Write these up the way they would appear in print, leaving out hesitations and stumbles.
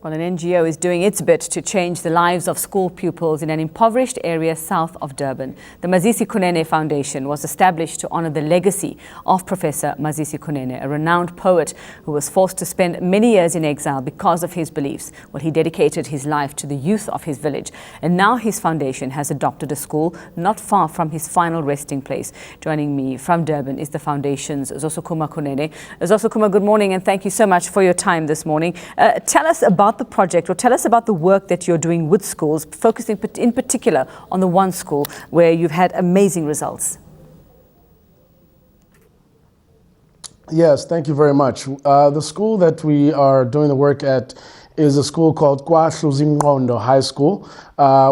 Well, an NGO is doing its bit to change the lives of school pupils in an impoverished area south of Durban. The Mazisi Kunene Foundation was established to honor the legacy of Professor Mazisi Kunene, a renowned poet who was forced to spend many years in exile because of his beliefs. Well, he dedicated his life to the youth of his village, and now his foundation has adopted a school not far from his final resting place. Joining me from Durban is the foundation's Zosukuma Kunene. Zosukuma, good morning, and thank you so much for your time this morning. Tell us about the project, or tell us about the work that you're doing with schools, focusing in particular on the one school where you've had amazing results. Yes, thank you very much. The school that we are doing the work at is a school called KwaHluzimqondo High School,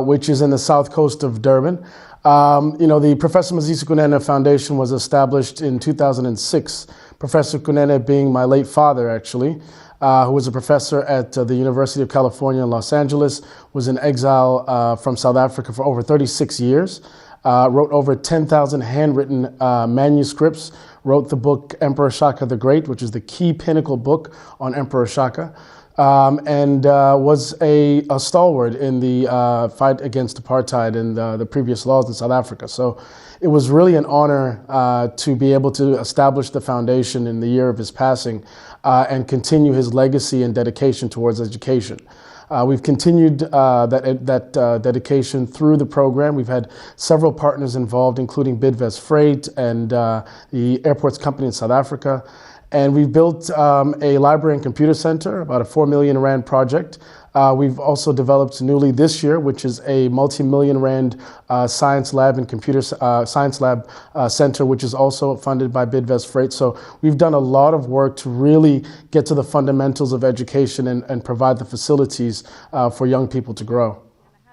which is in the south coast of Durban. The Professor Mazisi Kunene Foundation was established in 2006. Professor Kunene being my late father, actually, who was a professor at the University of California in Los Angeles, was in exile from South Africa for over 36 years, wrote over 10,000 handwritten manuscripts, wrote the book Emperor Shaka the Great, which is the key pinnacle book on Emperor Shaka, and was a stalwart in the fight against apartheid and the previous laws in South Africa. So it was really an honor to be able to establish the foundation in the year of his passing and continue his legacy and dedication towards education. We've continued that dedication through the program. We've had several partners involved, including Bidvest Freight and the airports company in South Africa. And we've built a library and computer center, about a 4 million rand project. We've also developed newly this year, which is a multi-million rand science lab and computer science lab center, which is also funded by Bidvest Freight. So we've done a lot of work to really get to the fundamentals of education and provide the facilities for young people to grow.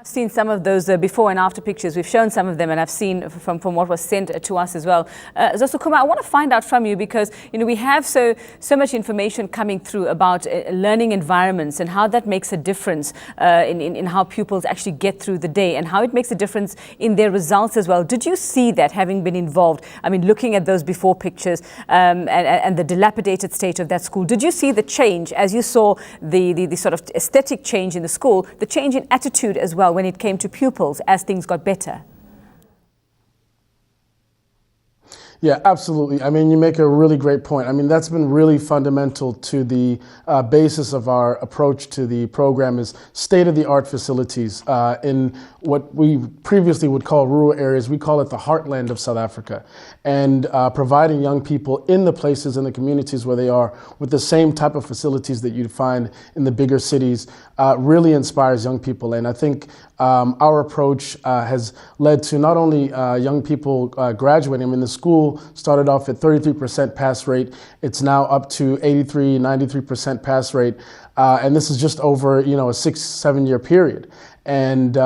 I've seen some of those before and after pictures. We've shown some of them, and I've seen from what was sent to us as well. Zosukuma, I want to find out from you, because we have so much information coming through about learning environments and how that makes a difference in how pupils actually get through the day, and how it makes a difference in their results as well. Did you see that, having been involved? I mean, looking at those before pictures and the dilapidated state of that school, did you see the change as you saw the sort of aesthetic change in the school, the change in attitude as well when it came to pupils as things got better? Yeah, absolutely. I mean, you make a really great point. I mean, that's been really fundamental to the basis of our approach to the program, is state-of-the-art facilities in what we previously would call rural areas. We call it the heartland of South Africa, and providing young people in the places and the communities where they are with the same type of facilities that you'd find in the bigger cities really inspires young people. And I think our approach has led to not only young people graduating. I mean, the school started off at 33% pass rate. It's now up to 83, 93% pass rate. And this is just over, a 6-7 year period. And,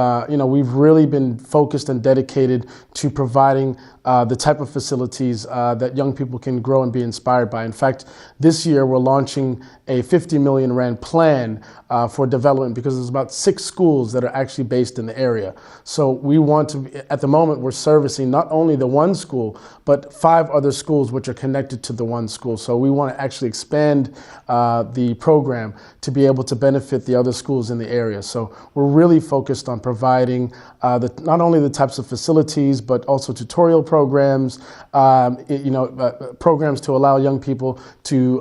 we've really been focused and dedicated to providing the type of facilities that young people can grow and be inspired by. In fact, this year we're launching a 50 million rand plan for development, because there's about 6 schools that are actually based in the area. So we want to, at the moment, we're servicing not only the one school, but 5 other schools which are connected to the one school. So we want to actually expand the program to be able to benefit the other schools in the area. So we're really focused on providing not only the types of facilities, but also tutorial programs, programs to allow young people to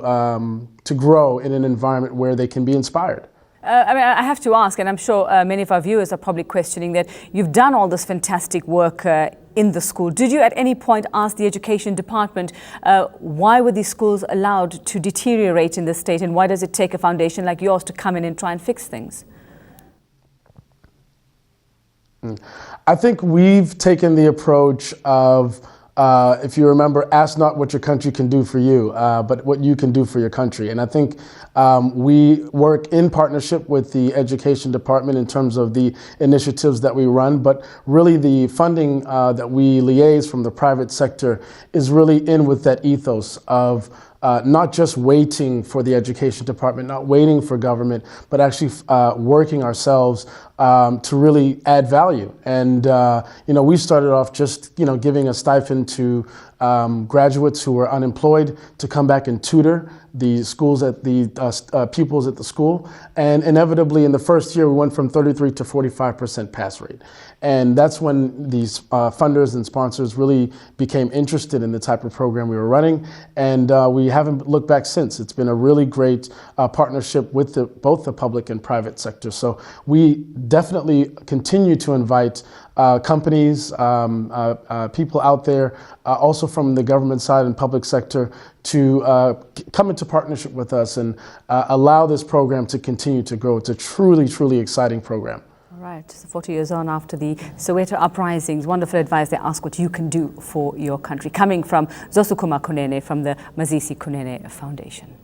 grow in an environment where they can be inspired. I have to ask, and I'm sure many of our viewers are probably questioning that you've done all this fantastic work in the school. Did you at any point ask the education department why were these schools allowed to deteriorate in this state, and why does it take a foundation like yours to come in and try and fix things? I think we've taken the approach of, if you remember, ask not what your country can do for you, but what you can do for your country. And I think we work in partnership with the education department in terms of the initiatives that we run, but really the funding that we liaise from the private sector is really in with that ethos of not just waiting for the education department, not waiting for government, but actually working ourselves to really add value. And we started off just giving a stipend to graduates who were unemployed to come back and tutor the schools at the pupils at the school. And inevitably in the first year we went from 33 to 45% pass rate. And that's when these funders and sponsors really became interested in the type of program we were running. And we haven't looked back since. It's been a really great partnership with both the public and private sector. So we definitely continue to invite companies, people out there, also from the government side and public sector, to come into partnership with us and allow this program to continue to grow. It's a truly, truly exciting program. All right, so 40 years on after the Soweto uprisings, wonderful advice. They ask what you can do for your country. Coming from Zosukuma Kunene from the Mazisi Kunene Foundation.